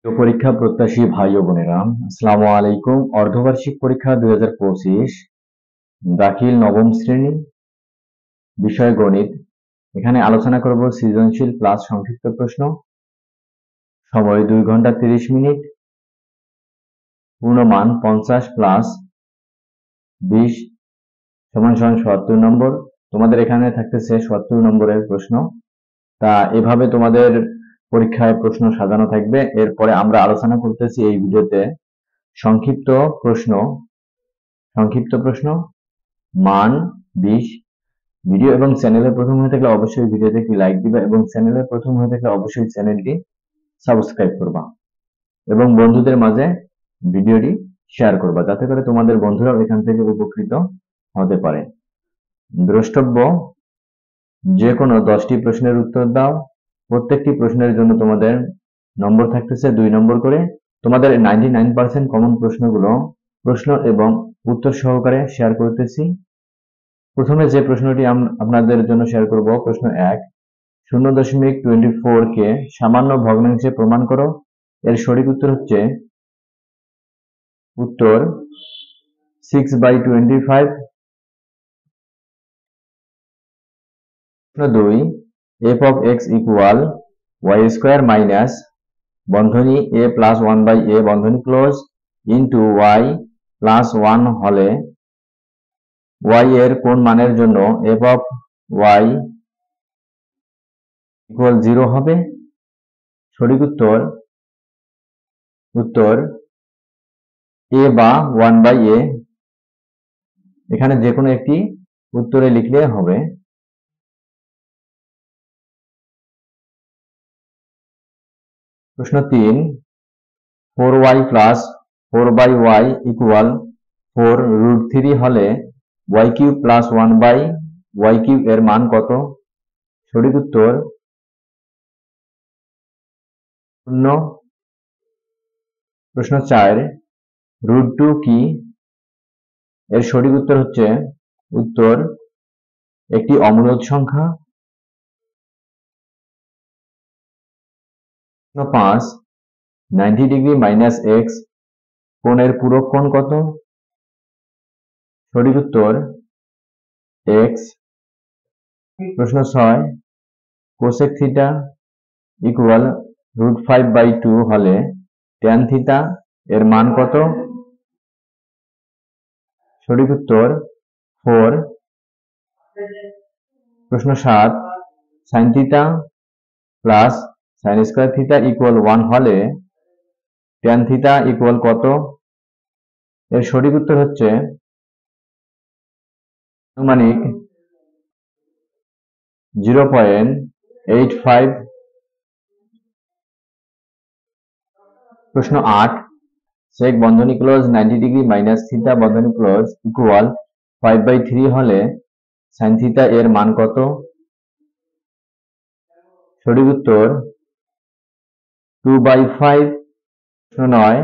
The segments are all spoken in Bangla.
পরীক্ষা প্রত্যাশী ভাই ও বোনেরা, আসসালামু আলাইকুম। অর্ধবার্ষিক পরীক্ষা 2025 দাখিল নবম শ্রেণী, বিষয় গণিত। এখানে আলোচনা করব সৃজনশীল প্লাস সংক্ষিপ্ত প্রশ্ন। সময় 2 ঘন্টা 30 মিনিট। পূর্ণমান 50 প্লাস 20 সমান 70 নম্বর। তোমাদের এখানে থাকতেছে 70 নম্বরের প্রশ্ন। তা এভাবে তোমাদের পরীক্ষায় প্রশ্ন সাজানো থাকবে। এরপরে আমরা আলোচনা করতেছি এই ভিডিওতে সংক্ষিপ্ত প্রশ্ন মান 20। ভিডিও এবং চ্যানেলে প্রথম হয়ে থাকলে অবশ্যই ভিডিওতে একটি লাইক দিবা এবং চ্যানেলে প্রথম হয়ে থাকলে অবশ্যই চ্যানেলটি সাবস্ক্রাইব করবা এবং বন্ধুদের মাঝে ভিডিওটি শেয়ার করবা, যাতে করে তোমাদের বন্ধুরাও এখান থেকে উপকৃত হতে পারে। দ্রষ্টব্য, যে কোনো 10টি প্রশ্নের উত্তর দাও। প্রত্যেকটি প্রশ্নের জন্য তোমাদের নম্বর থাকতেছে 2 নম্বর করে। তোমাদের 99% কমন প্রশ্ন এবং উত্তর সহকারে শেয়ার করতেছি। প্রথমে যে প্রশ্নটি আপনাদের জন্য শেয়ার করব, প্রশ্ন 1, 0.24 কে সামান্য ভগ্নাংশে প্রমাণ করো। এর সঠিক উত্তর হচ্ছে উত্তর 6/25। প্রশ্ন 2, f of x equal y square minus বন্ধনী a plus 1/a বন্ধনী ক্লোজ into y plus 1 হলে y এর কোন মানের জন্য f of y equal 0 হবে? সঠিক উত্তর a বা 1/a, এখানে যে কোনো একটি উত্তরে লিখলে হবে। প্রশ্ন 3, 4y plus 4/y equal 4√3 হলে y cube plus 1/y cube এর মান কত? সঠিক উত্তর 0। প্রশ্ন 4, √2 কি? এর সঠিক উত্তর হচ্ছে উত্তর একটি অমূলদ সংখ্যা। প্রশ্ন 5, 90 ডিগ্রি মাইনাস x কোণের পূরক কোণ কত? সঠিক উত্তর x। প্রশ্ন 6, কোসেক থিটা ইকুয়াল √5/2 হলে ট্যান থিটা এর মান কত? সঠিক উত্তর 4। প্রশ্ন 7, sine theta plus sine square theta equal 1 হলে ট্যান থিটা ইকুয়াল কত? এর সঠিক উত্তর হচ্ছে আনুমানিক 0.85। প্রশ্ন 8, sec বন্ধনী ক্লোজ 90 ডিগ্রি মাইনাস থিটা বন্ধনী ক্লোজ ইকুয়াল 5/3 হলে সাইন থিটা এর মান কত? সঠিক উত্তর 2/5। প্রশ্ন 9,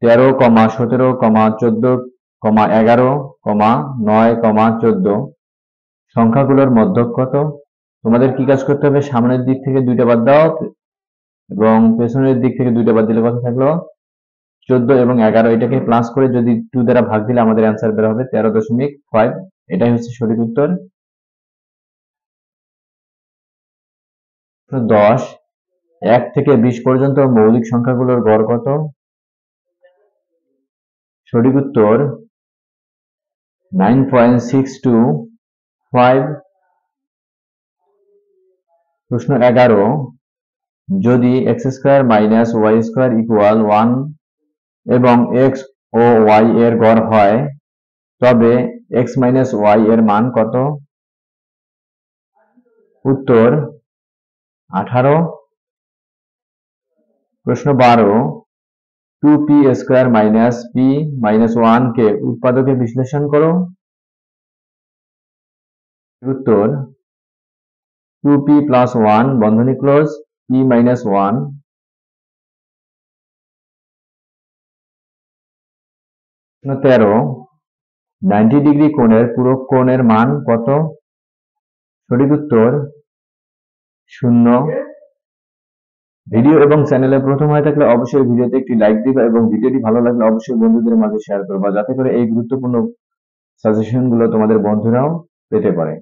13, 17, 14, 11, 9, 14 সংখ্যাগুলোর মধ্যক কত? তোমাদের কি কাজ করতে হবে? সামনের দিক থেকে 2টা বাদ দাও এবং পেছনের দিক থেকে 2টা বাদ দিলে কত থাকলো? 14 এবং 11। এটাকে প্লাস করে যদি 2 দ্বারা ভাগ দিলে আমাদের অ্যান্সার বের হবে 13.5। এটাই হচ্ছে সঠিক উত্তর। 10, 1 থেকে 20 পর্যন্ত মৌলিক সংখ্যাগুলোর গড় কত? সঠিক উত্তর 9.625। প্রশ্ন 11, যদি x² মাইনাস y² ইকুয়াল 1 এবং x ও y এর গড় হয় তবে x মাইনাস y এর মান কত? উত্তর 18। প্রশ্ন 12, 2p² মাইনাস p মাইনাস 1 কে উৎপাদকে বিশ্লেষণ করো। উত্তর 2p প্লাস 1 বন্ধনী ক্লোজ p মাইনাস 1। প্রশ্ন 13, 90 ডিগ্রি কোণের পূরক কোণের মান কত? সঠিক উত্তর 0। ভিডিও এবং চ্যানেলে প্রথম হয়ে থাকলে অবশ্যই ভিডিওতে একটি লাইক দিবা এবং ভিডিওটি ভালো লাগলে অবশ্যই বন্ধুদের মাঝে শেয়ার করবা, যাতে করে এই গুরুত্বপূর্ণ সাজেশনগুলো তোমাদের বন্ধুরাও পেতে পারে।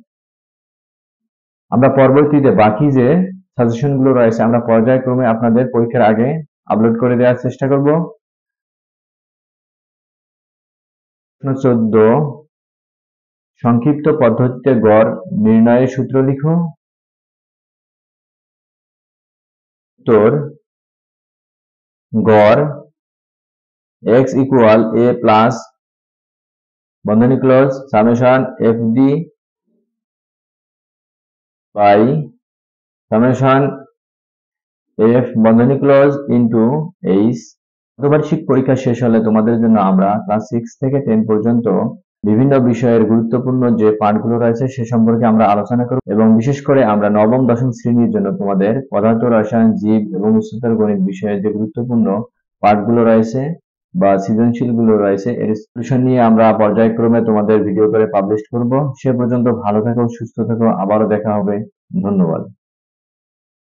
আমরা পরবর্তীতে বাকি যে সাজেশনগুলো রয়েছে আমরা পর্যায়ক্রমে আপনাদের পরীক্ষার আগে আপলোড করে দেওয়ার চেষ্টা করব। প্রশ্ন 14, সংক্ষিপ্ত পদ্ধতিতে গড় নির্ণয়ের সূত্র লিখো। উত্তর, গড় x ইকুয়াল a প্লাস বন্ধনী close summation fd by summation f বন্ধনী ক্লোজ ইন্টু h। অর্ধবার্ষিক পরীক্ষা শেষ হলে তোমাদের জন্য আমরা ক্লাস 6 থেকে 10 পর্যন্ত বিভিন্ন বিষয়ের গুরুত্বপূর্ণ যে পাঠগুলো রয়েছে সে সম্পর্কে আমরা আলোচনা করব এবং বিশেষ করে আমরা নবম দশম শ্রেণীর জন্য তোমাদের পদার্থ রসায়ন, জীব এবং উচ্চতর গণিত বিষয়ের যে গুরুত্বপূর্ণ পাঠগুলো রয়েছে বা সৃজনশীল গুলো রয়েছে এর সলিউশন নিয়ে আমরা পর্যায়ক্রমে তোমাদের ভিডিও করে পাবলিশ করব। সে পর্যন্ত ভালো থাকো, সুস্থ থাকো, আবারও দেখা হবে। ধন্যবাদ।